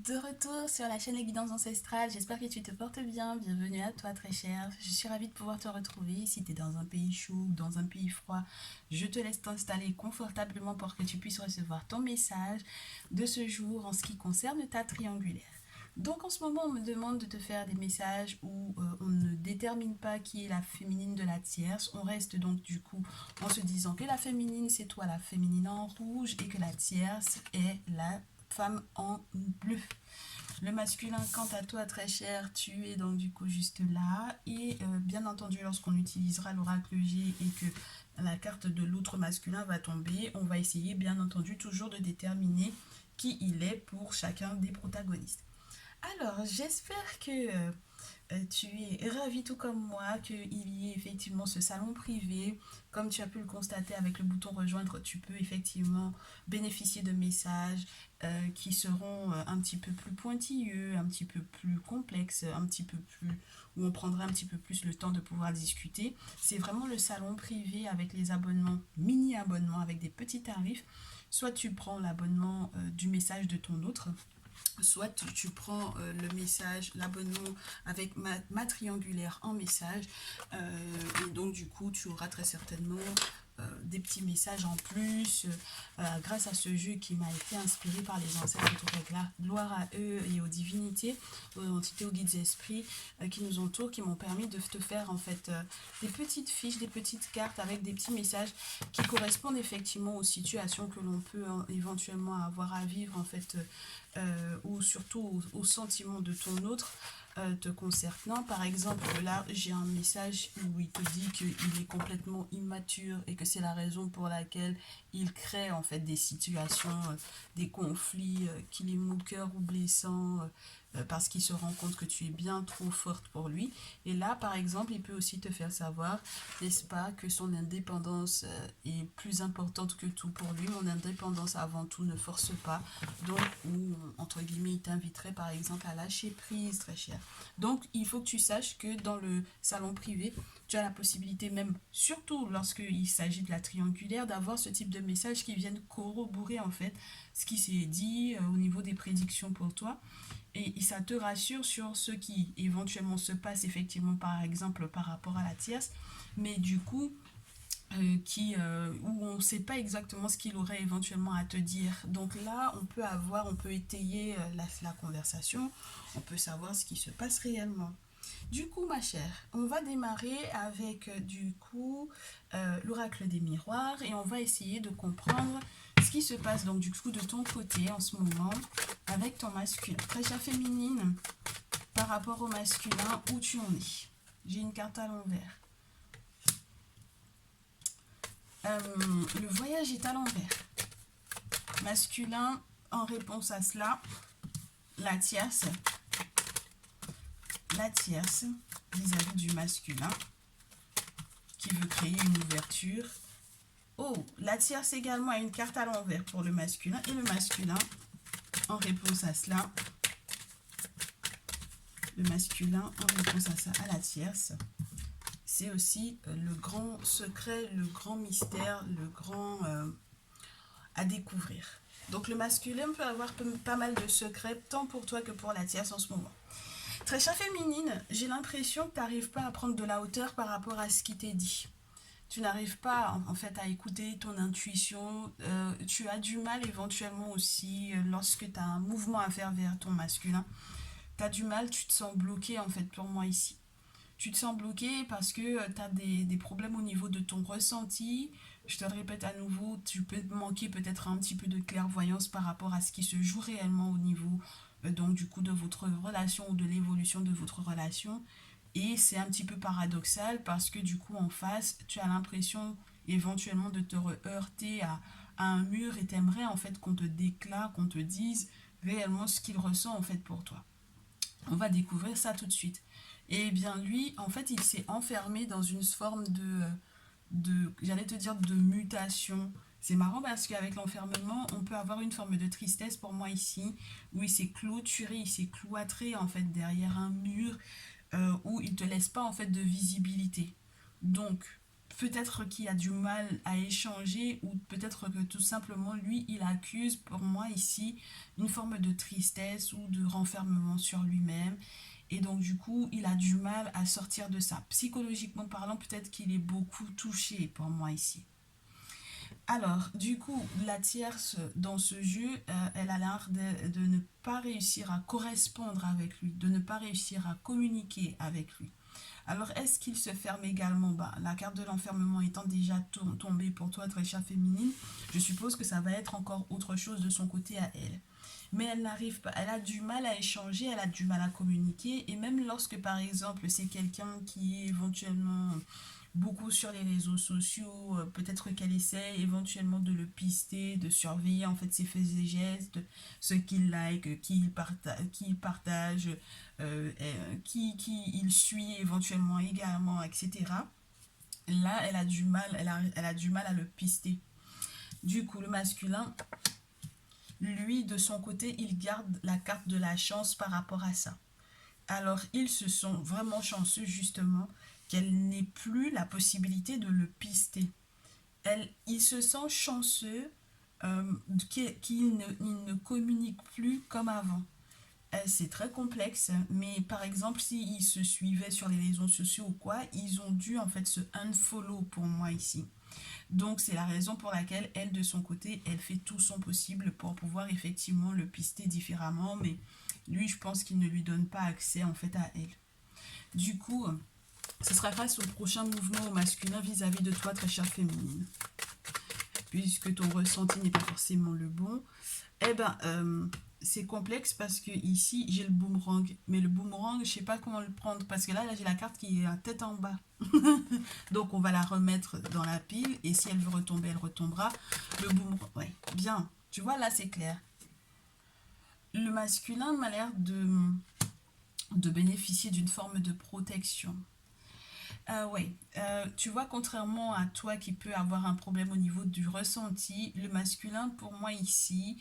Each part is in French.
De retour sur la chaîne Les Guidances Ancestrales, j'espère que tu te portes bien, bienvenue à toi très cher, je suis ravie de pouvoir te retrouver. Si tu es dans un pays chaud ou dans un pays froid, je te laisse t'installer confortablement pour que tu puisses recevoir ton message de ce jour en ce qui concerne ta triangulaire. Donc en ce moment on me demande de te faire des messages où on ne détermine pas qui est la féminine de la tierce, on reste donc du coup en se disant que la féminine c'est toi la féminine en rouge et que la tierce est la femme en bleu. Le masculin, quant à toi, très cher, tu es donc du coup juste là. Et bien entendu, lorsqu'on utilisera l'oracle G et que la carte de l'autre masculin va tomber, on va essayer bien entendu toujours de déterminer qui il est pour chacun des protagonistes. Alors, j'espère que tu es ravi tout comme moi qu'il y ait effectivement ce salon privé. Comme tu as pu le constater avec le bouton rejoindre, tu peux effectivement bénéficier de messages qui seront un petit peu plus pointilleux, un petit peu plus complexes, un petit peu plus où on prendra un petit peu plus le temps de pouvoir discuter. C'est vraiment le salon privé avec les abonnements, mini-abonnements avec des petits tarifs. Soit tu prends l'abonnement du message de ton autre, soit tu prends le message, l'abonnement avec ma triangulaire en message et donc du coup tu auras très certainement des petits messages en plus grâce à ce jeu qui m'a été inspiré par les ancêtres de Tourégla. Gloire à eux et aux divinités, aux entités, aux guides esprits qui nous entourent, qui m'ont permis de te faire en fait des petites fiches, des petites cartes avec des petits messages qui correspondent effectivement aux situations que l'on peut éventuellement avoir à vivre en fait ou surtout aux sentiments de ton autre te concernant. Par exemple, là, j'ai un message où il te dit qu'il est complètement immature et que c'est la raison pour laquelle il crée en fait des situations, des conflits qui l'émouent le cœur ou blessants parce qu'il se rend compte que tu es bien trop forte pour lui. Et là, par exemple, il peut aussi te faire savoir, n'est-ce pas, que son indépendance est plus importante que tout pour lui. Mon indépendance avant tout ne force pas. Donc, ou entre guillemets, il t'inviterait par exemple à lâcher prise, très cher. Donc, il faut que tu saches que dans le salon privé, tu as la possibilité même, surtout lorsqu'il s'agit de la triangulaire, d'avoir ce type de messages qui viennent corroborer en fait ce qui s'est dit au niveau des prédictions pour toi. Et ça te rassure sur ce qui éventuellement se passe effectivement par exemple par rapport à la tierce. Mais du coup, où on ne sait pas exactement ce qu'il aurait éventuellement à te dire. Donc là, on peut étayer la conversation, on peut savoir ce qui se passe réellement. Du coup, ma chère, on va démarrer avec du coup l'oracle des miroirs et on va essayer de comprendre ce qui se passe donc du coup de ton côté en ce moment avec ton masculin. Très chère féminine, par rapport au masculin, où tu en es. J'ai une carte à l'envers. Le voyage est à l'envers. Masculin, en réponse à cela, la tierce vis-à-vis du masculin qui veut créer une ouverture. Oh, la tierce également a une carte à l'envers pour le masculin et le masculin, en réponse à cela, le masculin en réponse à ça, à la tierce, c'est aussi le grand secret, le grand mystère, le grand à découvrir. Donc le masculin peut avoir pas mal de secrets, tant pour toi que pour la tierce en ce moment. Très chère féminine, j'ai l'impression que tu n'arrives pas à prendre de la hauteur par rapport à ce qui t'est dit. Tu n'arrives pas en fait à écouter ton intuition. Tu as du mal éventuellement aussi lorsque tu as un mouvement à faire vers ton masculin. Tu as du mal, tu te sens bloqué en fait pour moi ici. Tu te sens bloqué parce que tu as des problèmes au niveau de ton ressenti. Je te le répète à nouveau, tu peux manquer peut-être un petit peu de clairvoyance par rapport à ce qui se joue réellement au niveau donc du coup de votre relation ou de l'évolution de votre relation. Et c'est un petit peu paradoxal parce que du coup en face, tu as l'impression éventuellement de te heurter à un mur et t'aimerais en fait qu'on te déclare, qu'on te dise réellement ce qu'il ressent en fait pour toi. On va découvrir ça tout de suite. Et bien lui, en fait, il s'est enfermé dans une forme j'allais te dire, de mutation. C'est marrant parce qu'avec l'enfermement, on peut avoir une forme de tristesse pour moi ici, où il s'est clôturé, il s'est cloîtré en fait derrière un mur où il ne te laisse pas en fait de visibilité. Donc, peut-être qu'il a du mal à échanger ou peut-être que tout simplement lui il accuse pour moi ici une forme de tristesse ou de renfermement sur lui-même et donc du coup il a du mal à sortir de ça. Psychologiquement parlant, peut-être qu'il est beaucoup touché pour moi ici. Alors, du coup, la tierce dans ce jeu, elle a l'air de ne pas réussir à correspondre avec lui, de ne pas réussir à communiquer avec lui. Alors, est-ce qu'il se ferme également? La carte de l'enfermement étant déjà tombée pour toi, très chère féminine, je suppose que ça va être encore autre chose de son côté à elle. Mais elle n'arrive pas, elle a du mal à échanger, elle a du mal à communiquer, et même lorsque, par exemple, c'est quelqu'un qui est éventuellement beaucoup sur les réseaux sociaux, peut-être qu'elle essaie éventuellement de le pister, de surveiller en fait ses faits et gestes, ce qu'il like, qui il partage, qui il suit éventuellement également, etc. Là, elle a du mal, elle a du mal à le pister. Du coup, le masculin, lui, de son côté, il garde la carte de la chance par rapport à ça. Alors, ils se sont vraiment chanceux, justement, qu'elle n'ait plus la possibilité de le pister. Il se sent chanceux qu'il ne communique plus comme avant. C'est très complexe, mais par exemple, s'ils se suivaient sur les réseaux sociaux ou quoi, ils ont dû en fait se unfollow pour moi ici. Donc c'est la raison pour laquelle elle, de son côté, elle fait tout son possible pour pouvoir effectivement le pister différemment, mais lui, je pense qu'il ne lui donne pas accès en fait à elle. Du coup, ce sera face au prochain mouvement au masculin vis-à-vis de toi, très chère féminine. Puisque ton ressenti n'est pas forcément le bon, eh ben, c'est complexe parce que ici, j'ai le boomerang. Mais le boomerang, je sais pas comment le prendre parce que là j'ai la carte qui est à tête en bas. Donc, on va la remettre dans la pile et si elle veut retomber, elle retombera. Le boomerang, ouais, bien. Tu vois, là, c'est clair. Le masculin m'a l'air de bénéficier d'une forme de protection. Ouais, tu vois, contrairement à toi qui peut avoir un problème au niveau du ressenti, le masculin, pour moi ici,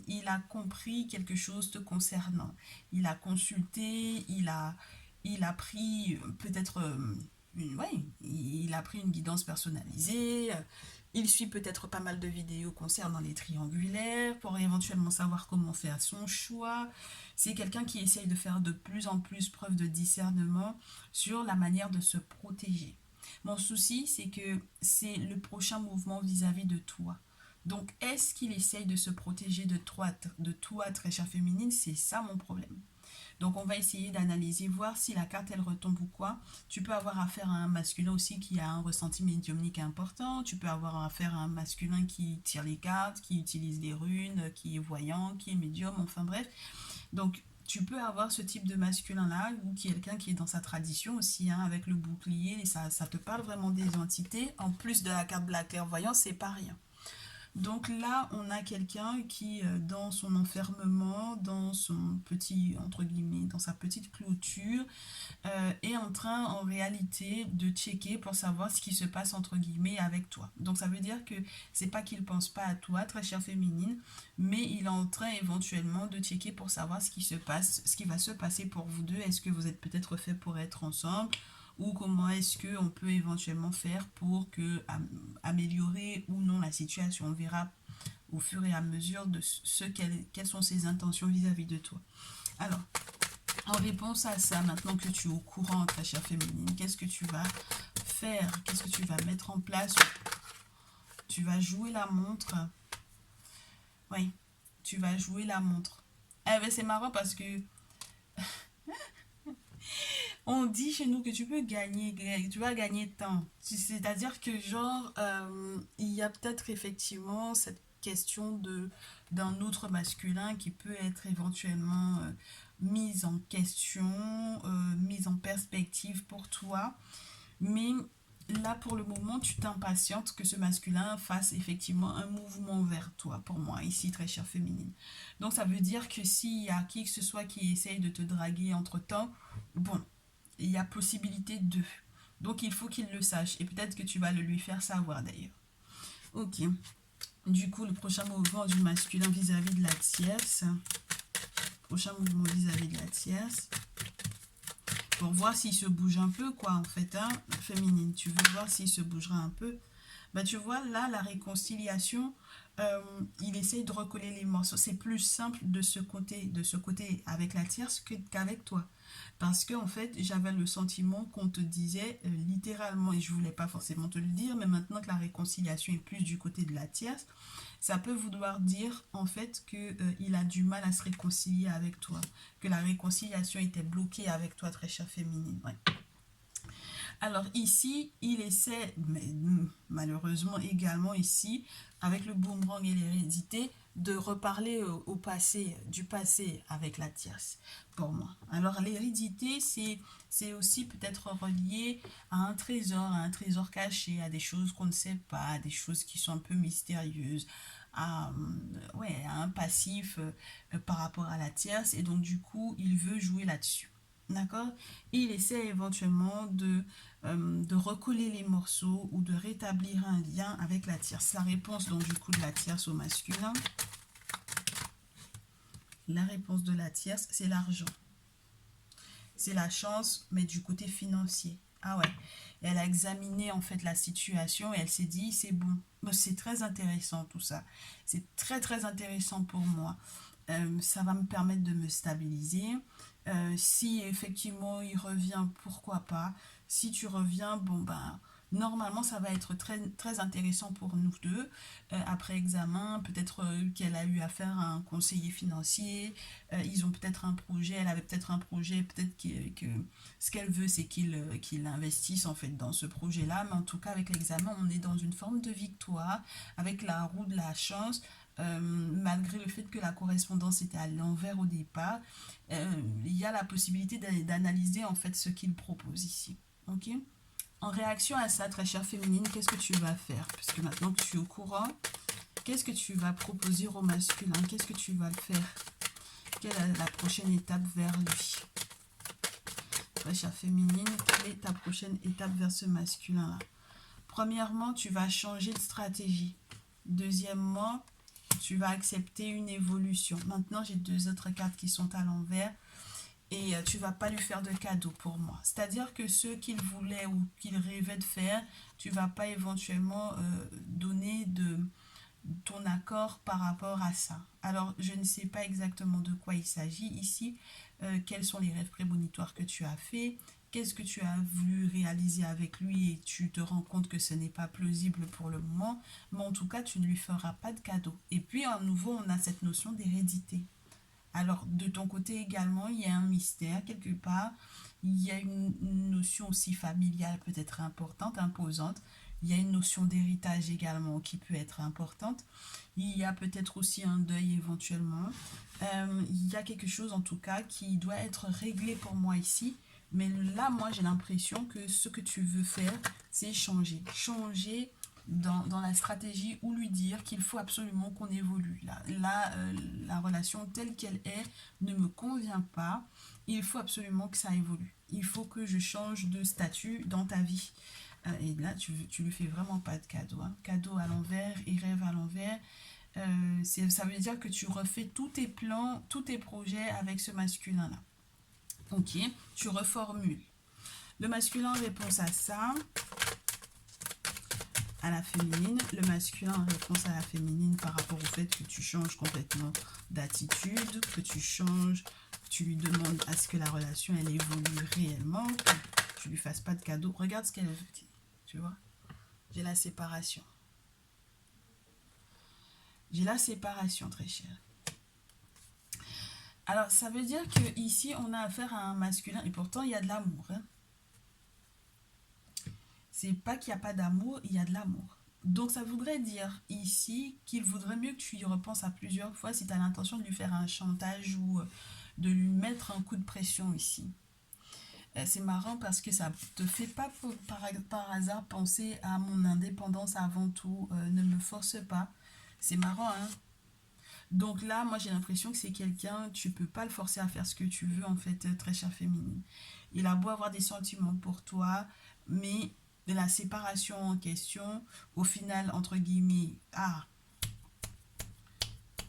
il a compris quelque chose te concernant. Il a consulté, il a pris peut-être, ouais, il a pris une guidance personnalisée. Il suit peut-être pas mal de vidéos concernant les triangulaires pour éventuellement savoir comment faire son choix. C'est quelqu'un qui essaye de faire de plus en plus preuve de discernement sur la manière de se protéger. Mon souci, c'est que c'est le prochain mouvement vis-à-vis de toi. Donc, est-ce qu'il essaye de se protéger de toi, très chère féminine? C'est ça mon problème. Donc, on va essayer d'analyser, voir si la carte, elle retombe ou quoi. Tu peux avoir affaire à un masculin aussi qui a un ressenti médiumnique important. Tu peux avoir affaire à un masculin qui tire les cartes, qui utilise les runes, qui est voyant, qui est médium, enfin bref. Donc, tu peux avoir ce type de masculin-là, ou quelqu'un qui est dans sa tradition aussi, hein, avec le bouclier, et ça te parle vraiment des entités. En plus de la carte de la clairvoyance, c'est pas rien. Donc là, on a quelqu'un qui, dans son enfermement, dans son petit, entre guillemets, dans sa petite clôture, est en train, en réalité, de checker pour savoir ce qui se passe, entre guillemets, avec toi. Donc ça veut dire que c'est pas qu'il pense pas à toi, très chère féminine, mais il est en train éventuellement de checker pour savoir ce qui se passe, ce qui va se passer pour vous deux. Est-ce que vous êtes peut-être fait pour être ensemble? Ou comment est-ce qu'on peut éventuellement faire pour améliorer ou non la situation. On verra au fur et à mesure de quelles sont ses intentions vis-à-vis de toi. Alors, en réponse à ça, maintenant que tu es au courant, ta chère féminine, qu'est-ce que tu vas faire? Qu'est-ce que tu vas mettre en place? Tu vas jouer la montre. Oui, tu vas jouer la montre. Eh ben, c'est marrant parce que on dit chez nous que tu peux gagner, tu vas gagner temps. C'est-à-dire que genre, il y a peut-être effectivement cette question d'un autre masculin qui peut être éventuellement mise en question, mise en perspective pour toi. Mais là, pour le moment, tu t'impatientes que ce masculin fasse effectivement un mouvement vers toi, pour moi, ici, très chère féminine. Donc, ça veut dire que s'il y a qui que ce soit qui essaye de te draguer entre-temps, bon, il y a possibilité de. Donc il faut qu'il le sache. Et peut-être que tu vas le lui faire savoir d'ailleurs. Ok. Du coup, le prochain mouvement du masculin vis-à-vis de la tierce. Prochain mouvement vis-à-vis de la tierce. pour voir s'il se bouge un peu, quoi, en fait, hein, féminine. Tu veux voir s'il se bougera un peu. Bah, tu vois, là, la réconciliation, il essaye de recoller les morceaux. C'est plus simple de ce côté avec la tierce qu'avec toi. Parce que, en fait, j'avais le sentiment qu'on te disait littéralement, et je voulais pas forcément te le dire, mais maintenant que la réconciliation est plus du côté de la tierce, ça peut vouloir dire, en fait, que, il a du mal à se réconcilier avec toi. Que la réconciliation était bloquée avec toi, très chère féminine. Ouais. Alors ici, il essaie, mais malheureusement également ici, avec le boomerang et l'hérédité, de reparler au passé, du passé avec la tierce, pour moi. Alors l'hérédité, c'est aussi peut-être relié à un trésor caché, à des choses qu'on ne sait pas, à des choses qui sont un peu mystérieuses, à, ouais, à un passif par rapport à la tierce, et donc du coup, il veut jouer là-dessus. D'accord? Il essaie éventuellement de recoller les morceaux ou de rétablir un lien avec la tierce. La réponse donc du coup de la tierce au masculin, la réponse de la tierce, c'est l'argent. C'est la chance, mais du côté financier. Ah ouais. Elle a examiné en fait la situation et elle s'est dit c'est bon. C'est très intéressant tout ça. C'est très très intéressant pour moi. Ça va me permettre de me stabiliser. Si effectivement il revient, pourquoi pas. Si tu reviens, bon ben normalement ça va être très, très intéressant pour nous deux. Après examen, peut-être qu'elle a eu affaire à un conseiller financier, ils ont peut-être un projet, elle avait peut-être un projet, peut-être que ce qu'elle veut c'est qu'il investisse en fait dans ce projet-là, mais en tout cas avec l'examen on est dans une forme de victoire, avec la roue de la chance, malgré le fait que la correspondance était à l'envers au départ, il y a la possibilité d'analyser en fait ce qu'il propose ici. Ok? En réaction à ça, très chère féminine, qu'est-ce que tu vas faire? Puisque maintenant que tu es au courant, qu'est-ce que tu vas proposer au masculin? Qu'est-ce que tu vas le faire? Quelle est la prochaine étape vers lui? Très chère féminine, quelle est ta prochaine étape vers ce masculin-là? Premièrement, tu vas changer de stratégie. Deuxièmement, tu vas accepter une évolution. Maintenant, j'ai deux autres cartes qui sont à l'envers et tu vas pas lui faire de cadeau pour moi. C'est-à-dire que ce qu'il voulait ou qu'il rêvait de faire, tu vas pas éventuellement donner ton accord par rapport à ça. Alors, je ne sais pas exactement de quoi il s'agit ici, quels sont les rêves prémonitoires que tu as fait, qu'est-ce que tu as voulu réaliser avec lui et tu te rends compte que ce n'est pas plausible pour le moment, mais en tout cas, tu ne lui feras pas de cadeau. Et puis, à nouveau, on a cette notion d'hérédité. Alors, de ton côté également, il y a un mystère quelque part. Il y a une notion aussi familiale peut-être importante, imposante. Il y a une notion d'héritage également qui peut être importante. Il y a peut-être aussi un deuil éventuellement. Il y a quelque chose en tout cas qui doit être réglé pour moi ici. Mais là, moi, j'ai l'impression que ce que tu veux faire, c'est changer. Changer dans la stratégie ou lui dire qu'il faut absolument qu'on évolue. La relation telle qu'elle est ne me convient pas. Il faut absolument que ça évolue. Il faut que je change de statut dans ta vie. Et là, tu lui fais vraiment pas de cadeau. Hein. Cadeau à l'envers et rêve à l'envers. Ça veut dire que tu refais tous tes plans, tous tes projets avec ce masculin-là. Ok, tu reformules. Le masculin répond à ça, à la féminine. Le masculin en réponse à la féminine par rapport au fait que tu changes complètement d'attitude, que tu changes, tu lui demandes à ce que la relation elle évolue réellement, que tu lui fasses pas de cadeau. Regarde ce qu'elle veut, tu vois. J'ai la séparation. J'ai la séparation, très chère. Alors, ça veut dire que ici on a affaire à un masculin, et pourtant il y a de l'amour. Hein. C'est pas qu'il n'y a pas d'amour, il y a de l'amour. Donc ça voudrait dire ici qu'il vaudrait mieux que tu y repenses à plusieurs fois si tu as l'intention de lui faire un chantage ou de lui mettre un coup de pression ici. C'est marrant parce que ça te fait pas par hasard penser à mon indépendance avant tout. Ne me force pas. C'est marrant, hein? Donc là, moi j'ai l'impression que c'est quelqu'un, tu peux pas le forcer à faire ce que tu veux en fait, très chère féminine. Il a beau avoir des sentiments pour toi, mais la séparation en question, au final, entre guillemets,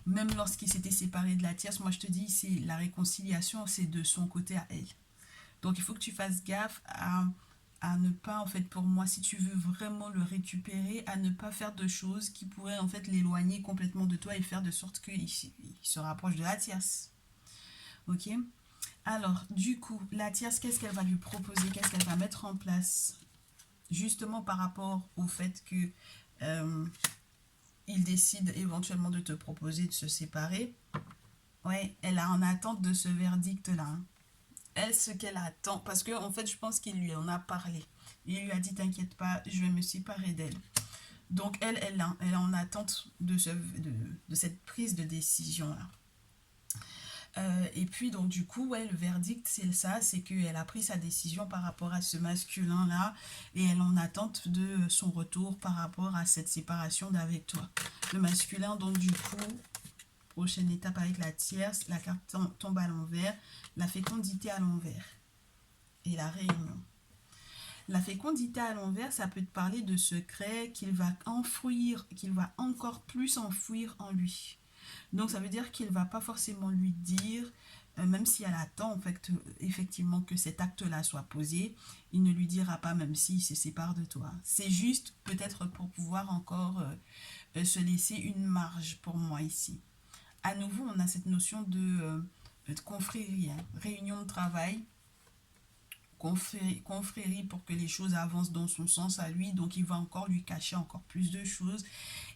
même lorsqu'il s'était séparé de la tierce, moi je te dis, c'est la réconciliation, c'est de son côté à elle. Donc il faut que tu fasses gaffe à ne pas, en fait, pour moi, si tu veux vraiment le récupérer, à ne pas faire de choses qui pourraient, en fait, l'éloigner complètement de toi et faire de sorte qu'il se rapproche de la tierce. Ok? Alors, du coup, la tierce, qu'est-ce qu'elle va lui proposer? Qu'est-ce qu'elle va mettre en place? Justement par rapport au fait que il décide éventuellement de te proposer de se séparer. Ouais, elle est en attente de ce verdict-là. Hein. Elle, ce qu'elle attend, parce que en fait, je pense qu'il lui en a parlé. Il lui a dit, t'inquiète pas, je vais me séparer d'elle. Donc, elle est en attente de cette prise de décision-là. Et puis, donc, du coup, ouais, le verdict, c'est ça, c'est qu'elle a pris sa décision par rapport à ce masculin-là et elle est en attente de son retour par rapport à cette séparation d'avec toi. Le masculin, donc, du coup, prochaine étape avec la tierce, la carte tombe à l'envers, la fécondité à l'envers et la réunion. La fécondité à l'envers, ça peut te parler de secrets qu'il va enfouir, qu'il va encore plus enfouir en lui. Donc ça veut dire qu'il ne va pas forcément lui dire, même si elle attend en fait, effectivement que cet acte-là soit posé, il ne lui dira pas même s'il se sépare de toi. C'est juste peut-être pour pouvoir encore se laisser une marge pour moi ici. À nouveau, on a cette notion de confrérie, hein, réunion de travail, confrérie pour que les choses avancent dans son sens à lui, donc il va encore lui cacher encore plus de choses.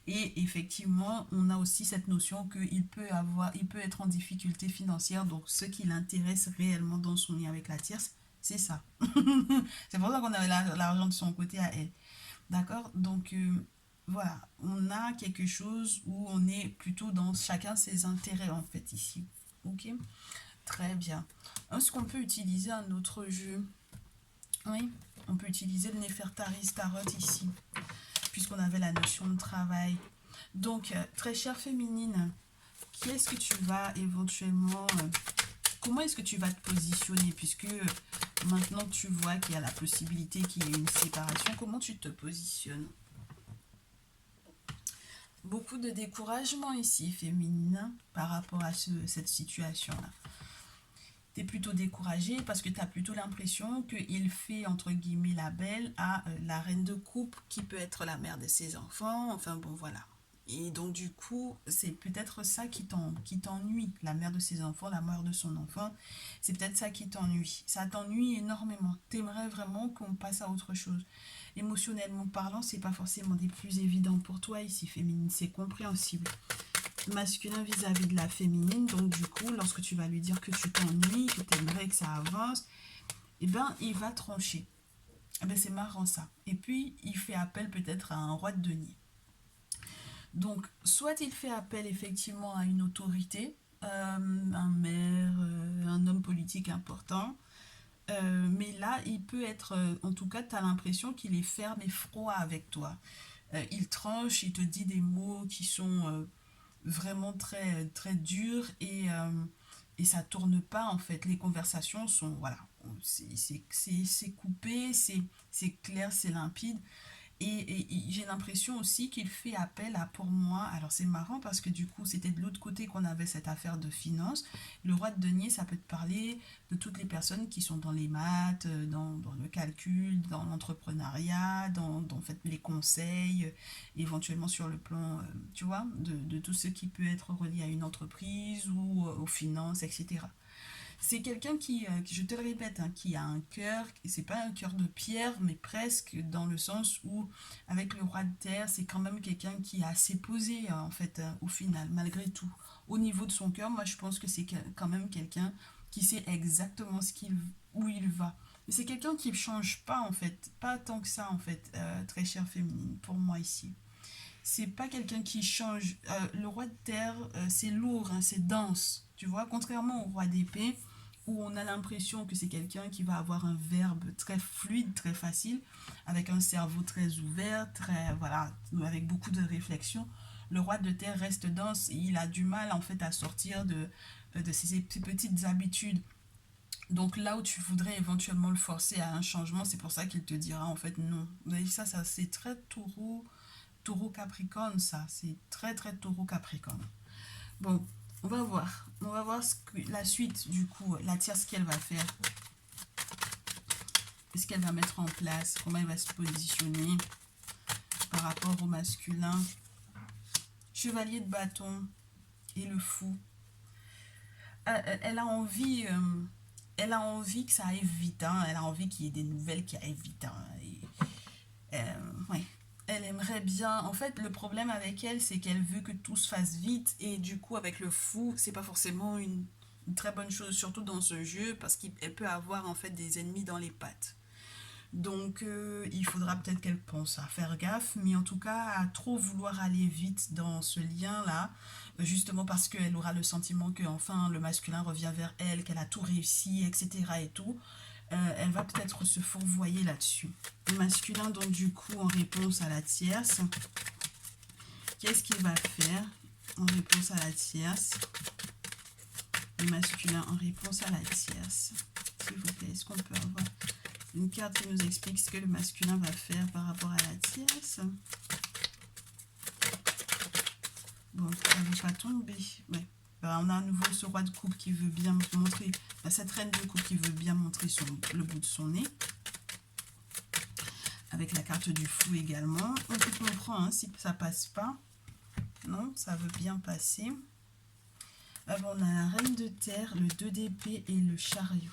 Et effectivement, on a aussi cette notion qu'il il peut être en difficulté financière, donc ce qui l'intéresse réellement dans son lien avec la tierce, c'est ça. C'est pour ça qu'on avait l'argent de son côté à elle. D'accord? Donc, voilà, on a quelque chose où on est plutôt dans chacun ses intérêts, en fait, ici. Ok? Très bien. Est-ce qu'on peut utiliser un autre jeu? Oui, on peut utiliser le Néfertari Tarot ici, puisqu'on avait la notion de travail. Donc, très chère féminine, qui est-ce que tu vas éventuellement... comment est-ce que tu vas te positionner, puisque maintenant tu vois qu'il y a la possibilité qu'il y ait une séparation, comment tu te positionnes? Beaucoup de découragement ici, féminine, par rapport à cette situation-là. Tu es plutôt découragée parce que tu as plutôt l'impression qu'il fait, entre guillemets, la belle à la reine de coupe qui peut être la mère de ses enfants. Enfin bon, voilà. Et donc du coup, c'est peut-être ça qui t'ennuie. La mère de ses enfants, la mère de son enfant, c'est peut-être ça qui t'ennuie. Ça t'ennuie énormément. T'aimerais vraiment qu'on passe à autre chose. Émotionnellement parlant, c'est pas forcément des plus évidents pour toi ici, féminine. C'est compréhensible. Masculin vis-à-vis de la féminine, donc du coup, lorsque tu vas lui dire que tu t'ennuies, que tu aimerais que ça avance, eh ben, il va trancher. Eh ben, c'est marrant ça. Et puis, il fait appel peut-être à un roi de denier. Donc, soit il fait appel effectivement à une autorité, un maire, un homme politique important, mais là, il peut être, en tout cas, tu as l'impression qu'il est ferme et froid avec toi. Il tranche, il te dit des mots qui sont vraiment très, très durs et ça tourne pas en fait. Les conversations sont, voilà, c'est coupé, c'est clair, c'est limpide. Et j'ai l'impression aussi qu'il fait appel à, pour moi, alors c'est marrant parce que du coup c'était de l'autre côté qu'on avait cette affaire de finance. Le roi de denier, ça peut te parler de toutes les personnes qui sont dans les maths, dans le calcul, dans l'entrepreneuriat, dans en fait, les conseils, éventuellement sur le plan, tu vois, de tout ce qui peut être relié à une entreprise ou aux finances, etc. C'est quelqu'un je te le répète, hein, qui a un cœur, c'est pas un cœur de pierre, mais presque dans le sens où, avec le roi de terre, c'est quand même quelqu'un qui est assez posé, en fait, au final, malgré tout. Au niveau de son cœur, moi, je pense que c'est quand même quelqu'un qui sait exactement où il va. Mais c'est quelqu'un qui ne change pas, en fait, pas tant que ça, en fait, très chère féminine, pour moi ici. C'est pas quelqu'un qui change. Le roi de terre, c'est lourd, hein, c'est dense. Tu vois, contrairement au roi d'épée, où on a l'impression que c'est quelqu'un qui va avoir un verbe très fluide, très facile, avec un cerveau très ouvert, très, voilà, avec beaucoup de réflexion. Le roi de terre reste dense et il a du mal en fait à sortir de ses petites habitudes. Donc là où tu voudrais éventuellement le forcer à un changement, c'est pour ça qu'il te dira en fait non. Ça c'est très taureau capricorne, ça. C'est très très taureau capricorne. Bon, on va voir. On va voir la suite, du coup, la tierce qu'elle va faire. Qu'est-ce qu'elle va mettre en place? Comment elle va se positionner par rapport au masculin? Chevalier de bâton et le fou. Elle a envie... elle a envie que ça aille vite, hein. Elle a envie qu'il y ait des nouvelles qui aillent vite, hein. Ouais. Elle aimerait bien. En fait, le problème avec elle, c'est qu'elle veut que tout se fasse vite. Et du coup, avec le fou, c'est pas forcément une très bonne chose, surtout dans ce jeu, parce qu'elle peut avoir en fait des ennemis dans les pattes. Donc, il faudra peut-être qu'elle pense à faire gaffe, mais en tout cas, à trop vouloir aller vite dans ce lien-là, justement parce qu'elle aura le sentiment que enfin le masculin revient vers elle, qu'elle a tout réussi, etc. et tout. Elle va peut-être se fourvoyer là-dessus. Le masculin, donc du coup, en réponse à la tierce, qu'est-ce qu'il va faire en réponse à la tierce? Le masculin en réponse à la tierce. S'il vous plaît, est-ce qu'on peut avoir une carte qui nous explique ce que le masculin va faire par rapport à la tierce? Bon, ça ne va pas tomber. Ouais. Ben, on a à nouveau ce roi de coupe qui veut bien montrer, ben, cette reine de coupe qui veut bien montrer le bout de son nez. Avec la carte du fou également. On peut comprendre hein, si ça passe pas. Non, ça veut bien passer. Alors, on a la reine de terre, le 2 d'épée et le chariot.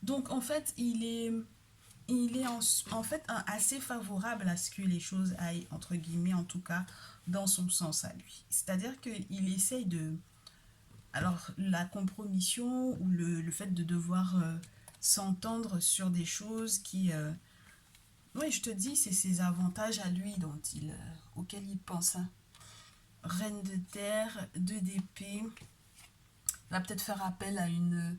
Donc en fait, il est en fait assez favorable à ce que les choses aillent, entre guillemets en tout cas, dans son sens à lui. C'est-à-dire qu'il essaye de... Alors la compromission ou le fait de devoir s'entendre sur des choses qui... oui, je te dis, c'est ses avantages à lui auxquels il pense. Hein. Reine de terre, 2 d'épée. Va peut-être faire appel à une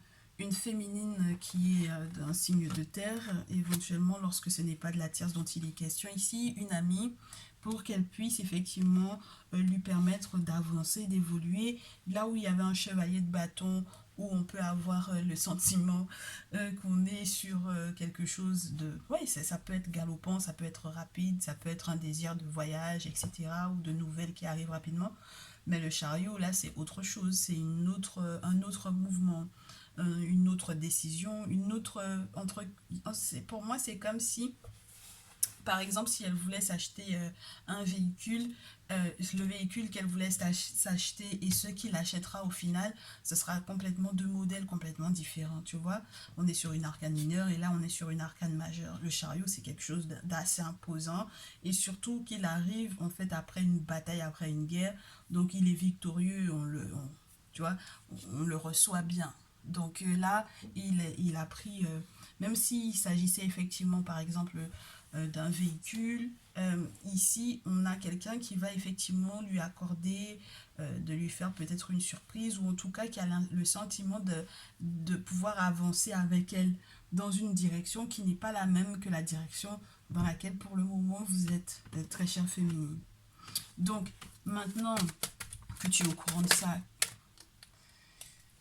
féminine qui est d'un signe de terre, éventuellement lorsque ce n'est pas de la tierce dont il est question ici, une amie, pour qu'elle puisse effectivement lui permettre d'avancer, d'évoluer. Là où il y avait un chevalier de bâton, où on peut avoir le sentiment qu'on est sur quelque chose de... Oui, ça peut être galopant, ça peut être rapide, ça peut être un désir de voyage, etc. ou de nouvelles qui arrivent rapidement. Mais le chariot, là, c'est autre chose, c'est un autre mouvement, une autre décision, une autre... pour moi, c'est comme si, par exemple, si elle voulait s'acheter un véhicule, le véhicule qu'elle voulait s'acheter et ce qu'il achètera au final, ce sera complètement deux modèles complètement différents, tu vois. On est sur une arcane mineure et là, on est sur une arcane majeure. Le chariot, c'est quelque chose d'assez imposant et surtout qu'il arrive, en fait, après une bataille, après une guerre. Donc, il est victorieux, tu vois, on le reçoit bien. Donc là, il a pris, même s'il s'agissait effectivement, par exemple, d'un véhicule. Ici, on a quelqu'un qui va effectivement lui accorder, de lui faire peut-être une surprise, ou en tout cas qui a le sentiment de pouvoir avancer avec elle dans une direction qui n'est pas la même que la direction dans laquelle pour le moment vous êtes, très chère féminine. Donc, maintenant que tu es au courant de ça,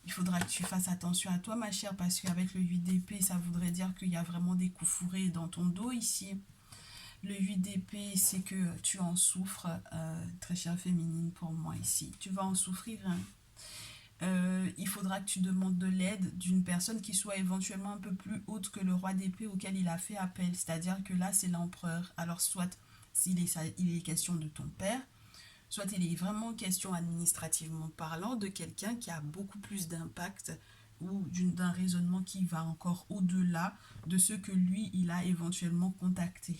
il faudra que tu fasses attention à toi, ma chère, parce qu'avec le 8 d'épée, ça voudrait dire qu'il y a vraiment des coups fourrés dans ton dos ici. Le 8 d'épée, c'est que tu en souffres, très chère féminine pour moi ici. Tu vas en souffrir. Hein. Il faudra que tu demandes de l'aide d'une personne qui soit éventuellement un peu plus haute que le roi d'épée auquel il a fait appel. C'est-à-dire que là, c'est l'empereur. Alors, soit il est question de ton père, soit il est vraiment question administrativement parlant de quelqu'un qui a beaucoup plus d'impact ou d'un raisonnement qui va encore au-delà de ce que lui, il a éventuellement contacté.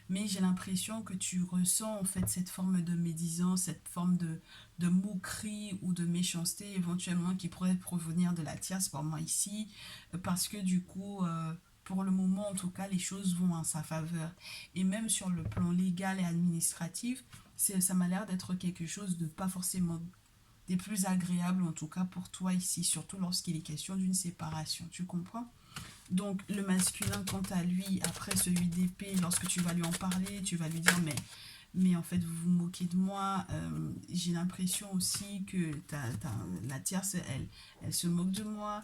Mais j'ai l'impression que tu ressens en fait cette forme de médisance, cette forme de moquerie ou de méchanceté éventuellement qui pourrait provenir de la tierce pour moi ici, parce que du coup, pour le moment en tout cas, les choses vont en sa faveur. Et même sur le plan légal et administratif, ça m'a l'air d'être quelque chose de pas forcément des plus agréables en tout cas pour toi ici, surtout lorsqu'il est question d'une séparation, tu comprends? Donc le masculin, quant à lui, après ce 8 d'épée, lorsque tu vas lui en parler, tu vas lui dire mais en fait vous vous moquez de moi, j'ai l'impression aussi que la tierce, elle se moque de moi,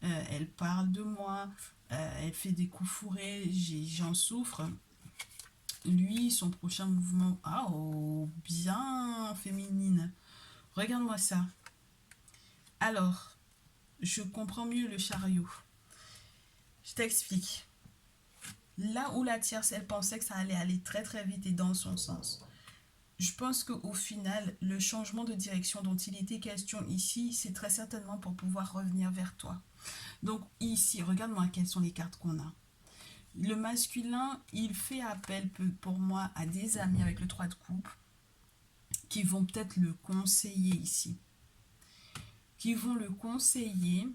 elle parle de moi, elle fait des coups fourrés, j'en souffre. Lui, son prochain mouvement, ah oh, bien féminine, regarde-moi ça. Alors, je comprends mieux le chariot. Je t'explique. Là où la tierce, elle pensait que ça allait aller très très vite et dans son sens. Je pense qu'au final, le changement de direction dont il était question ici, c'est très certainement pour pouvoir revenir vers toi. Donc ici, regarde-moi quelles sont les cartes qu'on a. Le masculin, il fait appel pour moi à des amis avec le 3 de coupe qui vont peut-être le conseiller ici. Qui vont le conseiller,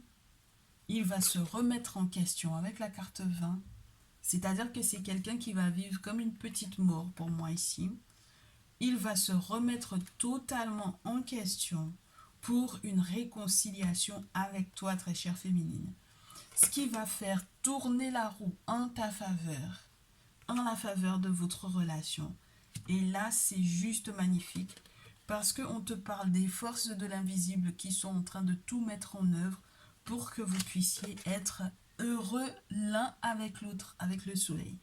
il va se remettre en question avec la carte 20. C'est-à-dire que c'est quelqu'un qui va vivre comme une petite mort pour moi ici. Il va se remettre totalement en question pour une réconciliation avec toi, très chère féminine. Ce qui va faire tourner la roue en ta faveur, en la faveur de votre relation. Et là, c'est juste magnifique parce qu'on te parle des forces de l'invisible qui sont en train de tout mettre en œuvre pour que vous puissiez être heureux l'un avec l'autre, avec le soleil.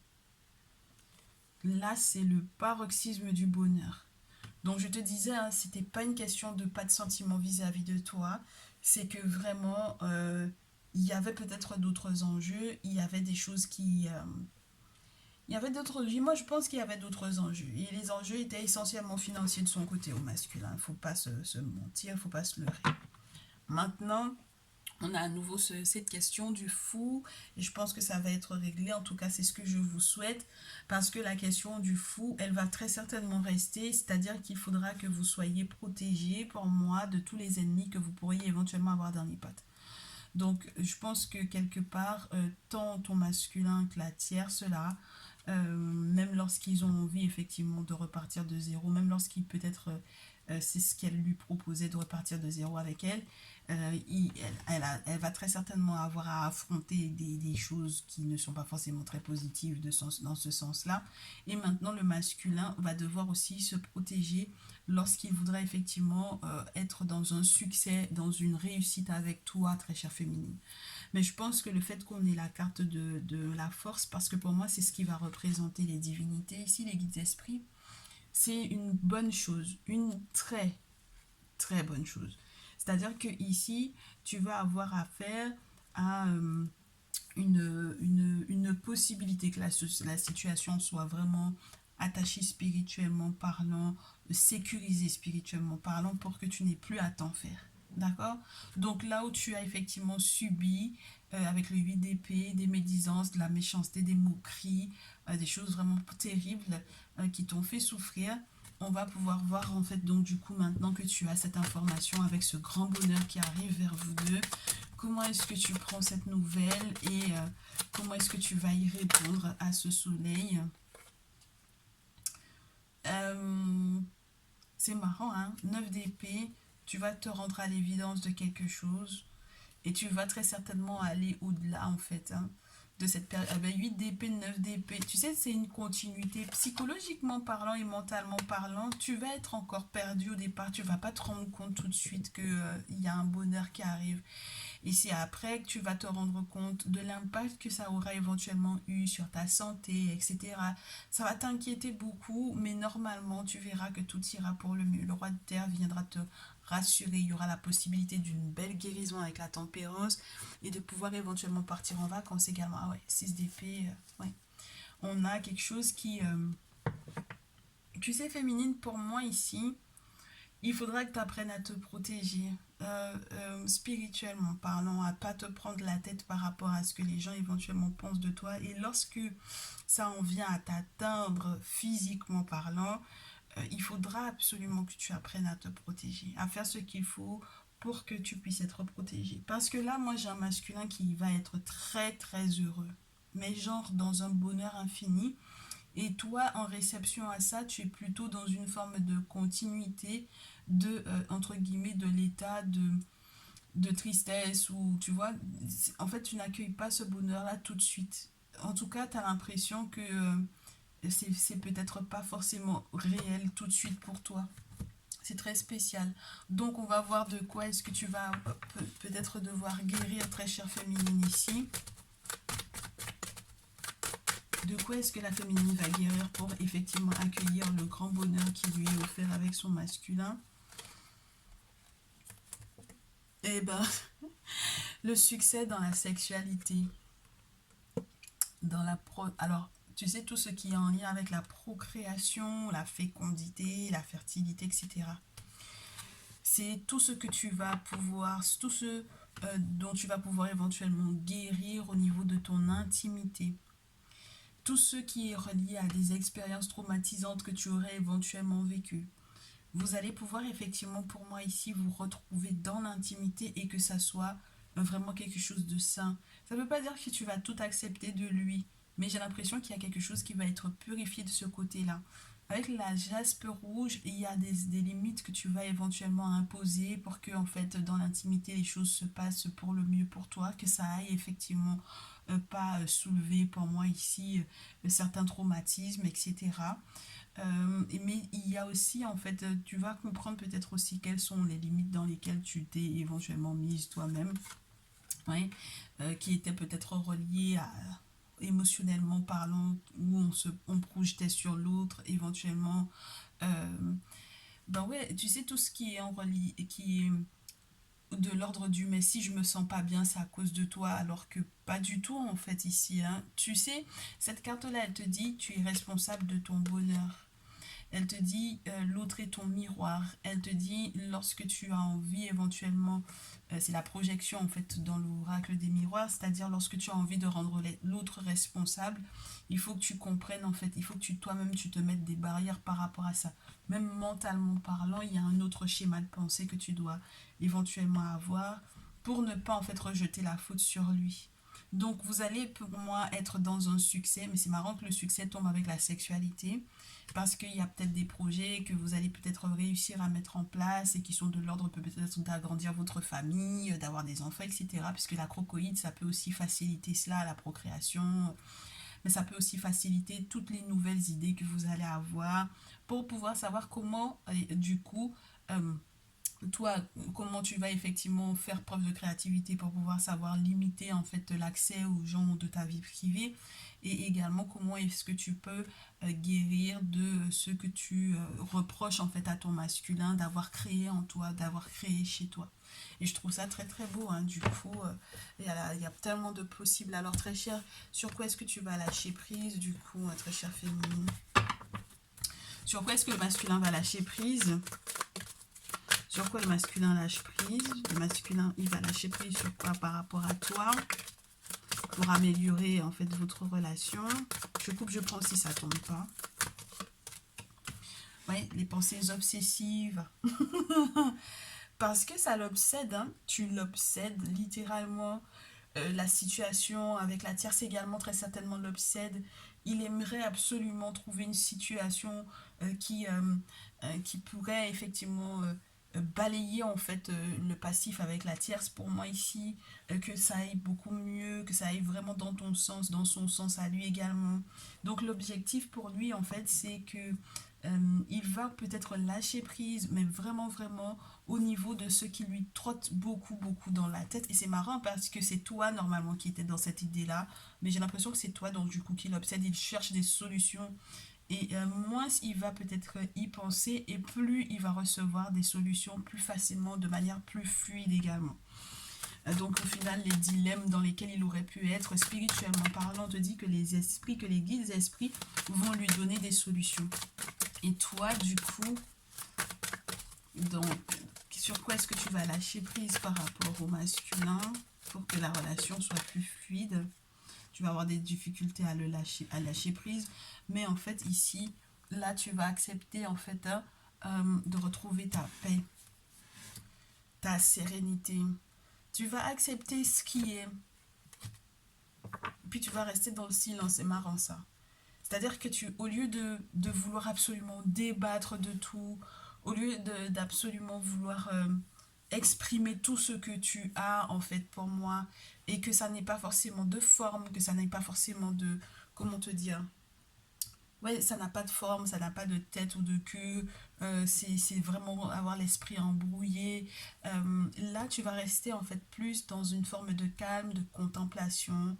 Là, c'est le paroxysme du bonheur. Donc, je te disais, hein, c'était pas une question de pas de sentiments vis-à-vis de toi, c'est que vraiment, il y avait peut-être d'autres enjeux, il y avait des choses qui... il y avait d'autres... Moi, je pense qu'il y avait d'autres enjeux. Et les enjeux étaient essentiellement financiers de son côté au masculin. Il ne faut pas se mentir, il ne faut pas se leurrer. Maintenant, on a à nouveau cette question du fou et je pense que ça va être réglé, en tout cas c'est ce que je vous souhaite, parce que la question du fou, elle va très certainement rester, c'est-à-dire qu'il faudra que vous soyez protégé pour moi de tous les ennemis que vous pourriez éventuellement avoir dans les pattes. Donc je pense que quelque part, tant ton masculin que la tierce là, même lorsqu'ils ont envie effectivement de repartir de zéro, même lorsqu'il peut-être c'est ce qu'elle lui proposait de repartir de zéro avec elle, elle va très certainement avoir à affronter des choses qui ne sont pas forcément très positives dans ce sens-là. Et maintenant, le masculin va devoir aussi se protéger lorsqu'il voudra effectivement être dans un succès, dans une réussite avec toi, très chère féminine. Mais je pense que le fait qu'on ait la carte de la force, parce que pour moi, c'est ce qui va représenter les divinités ici, les guides d'esprit, c'est une bonne chose, une très, très bonne chose. C'est-à-dire que ici, tu vas avoir affaire à une possibilité que la situation soit vraiment attachée spirituellement parlant, sécurisée spirituellement parlant, pour que tu n'aies plus à t'en faire. D'accord? Donc là où tu as effectivement subi, avec le 8 d'épée, des médisances, de la méchanceté, des moqueries, des choses vraiment terribles qui t'ont fait souffrir, on va pouvoir voir en fait donc du coup maintenant que tu as cette information avec ce grand bonheur qui arrive vers vous deux, comment est-ce que tu prends cette nouvelle et comment est-ce que tu vas y répondre à ce soleil. euh, c'est marrant, hein, 9 d'épée, tu vas te rendre à l'évidence de quelque chose et tu vas très certainement aller au-delà en fait, hein, de cette période. Avec 8 d'épée, 9 d'épée, tu sais, c'est une continuité psychologiquement parlant et mentalement parlant. Tu vas être encore perdu au départ, tu vas pas te rendre compte tout de suite que il y a un bonheur qui arrive. Et c'est après que tu vas te rendre compte de l'impact que ça aura éventuellement eu sur ta santé, etc. Ça va t'inquiéter beaucoup, mais normalement, tu verras que tout ira pour le mieux. Le roi de terre viendra te rassurer. Il y aura la possibilité d'une belle guérison avec la tempérance et de pouvoir éventuellement partir en vacances également. Ah ouais, 6 d'épée, ouais. On a quelque chose qui... tu sais, féminine, pour moi ici, il faudra que tu apprennes à te protéger spirituellement parlant, à pas te prendre la tête par rapport à ce que les gens éventuellement pensent de toi. Et lorsque ça en vient à t'atteindre physiquement parlant, il faudra absolument que tu apprennes à te protéger, à faire ce qu'il faut pour que tu puisses être protégé. Parce que là, moi, j'ai un masculin qui va être très, très heureux. Mais genre dans un bonheur infini. Et toi, en réception à ça, tu es plutôt dans une forme de continuité de, entre guillemets, de l'état de tristesse ou, tu vois, en fait, tu n'accueilles pas ce bonheur-là tout de suite. En tout cas, tu as l'impression que c'est peut-être pas forcément réel tout de suite pour toi. C'est très spécial. Donc, on va voir de quoi est-ce que tu vas peut-être devoir guérir, très chère féminine, ici. De quoi est-ce que la féminine va guérir pour effectivement accueillir le grand bonheur qui lui est offert avec son masculin? Eh ben, le succès dans la sexualité. Alors, tu sais, tout ce qui est en lien avec la procréation, la fécondité, la fertilité, etc. C'est tout ce que tu vas pouvoir, tout ce dont tu vas pouvoir éventuellement guérir au niveau de ton intimité. Tout ce qui est relié à des expériences traumatisantes que tu aurais éventuellement vécues. Vous allez pouvoir effectivement, pour moi ici, vous retrouver dans l'intimité et que ça soit vraiment quelque chose de sain. Ça ne veut pas dire que tu vas tout accepter de lui, mais j'ai l'impression qu'il y a quelque chose qui va être purifié de ce côté-là. Avec la jaspe rouge, il y a des limites que tu vas éventuellement imposer pour que, en fait, dans l'intimité, les choses se passent pour le mieux pour toi, que ça aille effectivement pas soulever pour moi ici certains traumatismes, etc. Mais il y a aussi, en fait, tu vas comprendre peut-être aussi quelles sont les limites dans lesquelles tu t'es éventuellement mise toi-même, ouais, qui étaient peut-être reliées à émotionnellement parlant, où on projetait sur l'autre, éventuellement. Ben ouais, tu sais, tout ce qui est qui est de l'ordre du mais si je me sens pas bien, c'est à cause de toi, alors que pas du tout en fait ici. Hein. Tu sais, cette carte-là, elle te dit tu es responsable de ton bonheur. Elle te dit l'autre est ton miroir. Elle te dit lorsque tu as envie éventuellement, c'est la projection en fait dans l'oracle des miroirs, c'est-à-dire lorsque tu as envie de rendre l'autre responsable, il faut que tu comprennes en fait, il faut que toi-même tu te mettes des barrières par rapport à ça. Même mentalement parlant, il y a un autre schéma de pensée que tu dois éventuellement avoir pour ne pas en fait rejeter la faute sur lui. Donc vous allez pour moi être dans un succès, mais c'est marrant que le succès tombe avec la sexualité parce qu'il y a peut-être des projets que vous allez peut-être réussir à mettre en place et qui sont de l'ordre peut-être d'agrandir votre famille, d'avoir des enfants, etc. Puisque la crocoïde, ça peut aussi faciliter cela, la procréation, mais ça peut aussi faciliter toutes les nouvelles idées que vous allez avoir pour pouvoir savoir comment, du coup, toi, comment tu vas effectivement faire preuve de créativité pour pouvoir savoir limiter en fait l'accès aux gens de ta vie privée et également comment est-ce que tu peux guérir de ce que tu reproches en fait à ton masculin d'avoir créé en toi, d'avoir créé chez toi. Et je trouve ça très très beau, hein. Du coup, il y a tellement de possibles. Alors très cher, sur quoi est-ce que tu vas lâcher prise du coup, très chère féminine? Sur quoi est-ce que le masculin va lâcher prise? Sur quoi le masculin lâche prise? Le masculin, il va lâcher prise sur quoi par rapport à toi? Pour améliorer en fait votre relation. Je coupe, je prends si ça tombe pas. Oui, les pensées obsessives. Parce que ça l'obsède, hein. Tu l'obsèdes littéralement. La situation avec la tierce également très certainement l'obsède. Il aimerait absolument trouver une situation qui pourrait effectivement balayer en fait le passif avec la tierce pour moi ici, que ça aille beaucoup mieux, que ça aille vraiment dans ton sens, dans son sens à lui également. Donc l'objectif pour lui en fait c'est que il va peut-être lâcher prise, mais vraiment vraiment au niveau de ce qui lui trotte beaucoup beaucoup dans la tête. Et c'est marrant parce que c'est toi normalement qui étais dans cette idée là, mais j'ai l'impression que c'est toi donc du coup qui l'obsède, il cherche des solutions et moins il va peut-être y penser et plus il va recevoir des solutions plus facilement, de manière plus fluide également. Donc au final, les dilemmes dans lesquels il aurait pu être spirituellement parlant, te dit que les esprits, que les guides esprits vont lui donner des solutions. Et toi, du coup, donc, sur quoi est-ce que tu vas lâcher prise par rapport au masculin pour que la relation soit plus fluide? Tu vas avoir des difficultés à lâcher prise, mais en fait ici, là tu vas accepter en fait de retrouver ta paix, ta sérénité. Tu vas accepter ce qui est, puis tu vas rester dans le silence. C'est marrant ça. C'est-à-dire que au lieu de vouloir absolument débattre de tout, au lieu d'absolument vouloir exprimer tout ce que tu as en fait pour moi, et que ça n'ait pas forcément de forme, que ça n'ait pas forcément de, comment te dire, ouais, ça n'a pas de forme, ça n'a pas de tête ou de queue, c'est vraiment avoir l'esprit embrouillé. Là, tu vas rester en fait plus dans une forme de calme, de contemplation.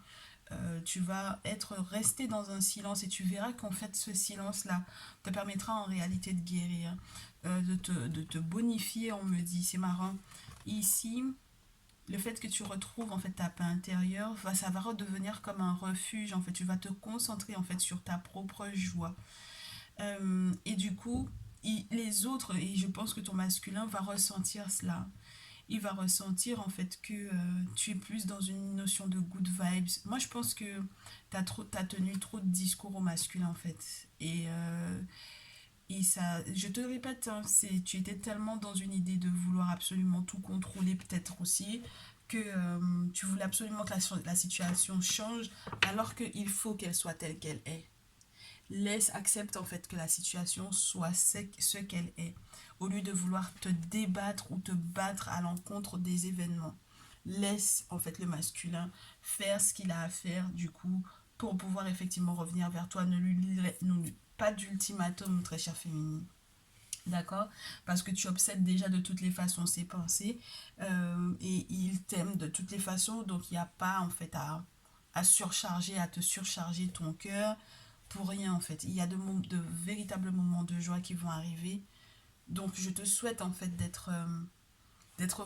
Tu vas être resté dans un silence et tu verras qu'en fait ce silence-là te permettra en réalité de guérir, de te bonifier, on me dit, c'est marrant. Ici, le fait que tu retrouves en fait ta paix intérieure, ça va redevenir comme un refuge. En fait, tu vas te concentrer en fait sur ta propre joie. Et du coup, les autres, et je pense que ton masculin va ressentir cela. Il va ressentir en fait que tu es plus dans une notion de good vibes. Moi, je pense que t'as tenu trop de discours au masculin en fait. Et ça, je te le répète, hein, tu étais tellement dans une idée de vouloir absolument tout contrôler, peut-être aussi, que tu voulais absolument que la situation change, alors qu'il faut qu'elle soit telle qu'elle est. Accepte en fait que la situation soit ce qu'elle est, au lieu de vouloir te débattre ou te battre à l'encontre des événements. Laisse en fait le masculin faire ce qu'il a à faire du coup pour pouvoir effectivement revenir vers toi. Pas d'ultimatum, très chère féminine. D'accord? Parce que tu obsèdes déjà de toutes les façons ses pensées et il t'aime de toutes les façons, donc il n'y a pas en fait à surcharger, à te surcharger ton cœur pour rien en fait. Il y a de véritables moments de joie qui vont arriver. Donc je te souhaite en fait d'être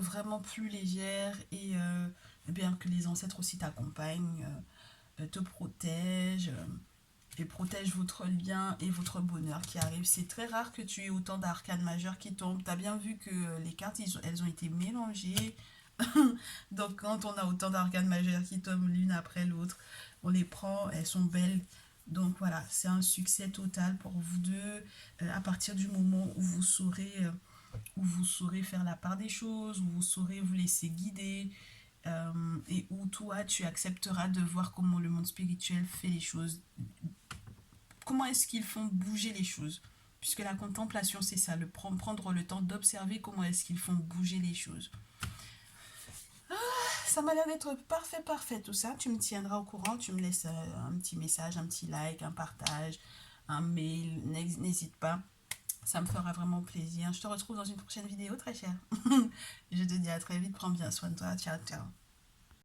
vraiment plus légère et bien que les ancêtres aussi t'accompagnent, te protègent et protègent votre lien et votre bonheur qui arrive. C'est très rare que tu aies autant d'arcanes majeures qui tombent. Tu as bien vu que les cartes, elles ont été mélangées. Donc quand on a autant d'arcanes majeures qui tombent l'une après l'autre, on les prend, elles sont belles. Donc voilà, c'est un succès total pour vous deux à partir du moment où vous saurez faire la part des choses, où vous saurez vous laisser guider et où toi tu accepteras de voir comment le monde spirituel fait les choses, comment est-ce qu'ils font bouger les choses. Puisque la contemplation c'est ça, prendre le temps d'observer comment est-ce qu'ils font bouger les choses. Ça m'a l'air d'être parfait, parfait tout ça. Tu me tiendras au courant, tu me laisses un petit message, un petit like, un partage, un mail, n'hésite pas. Ça me fera vraiment plaisir. Je te retrouve dans une prochaine vidéo, très chère. Je te dis à très vite, prends bien soin de toi. Ciao, ciao.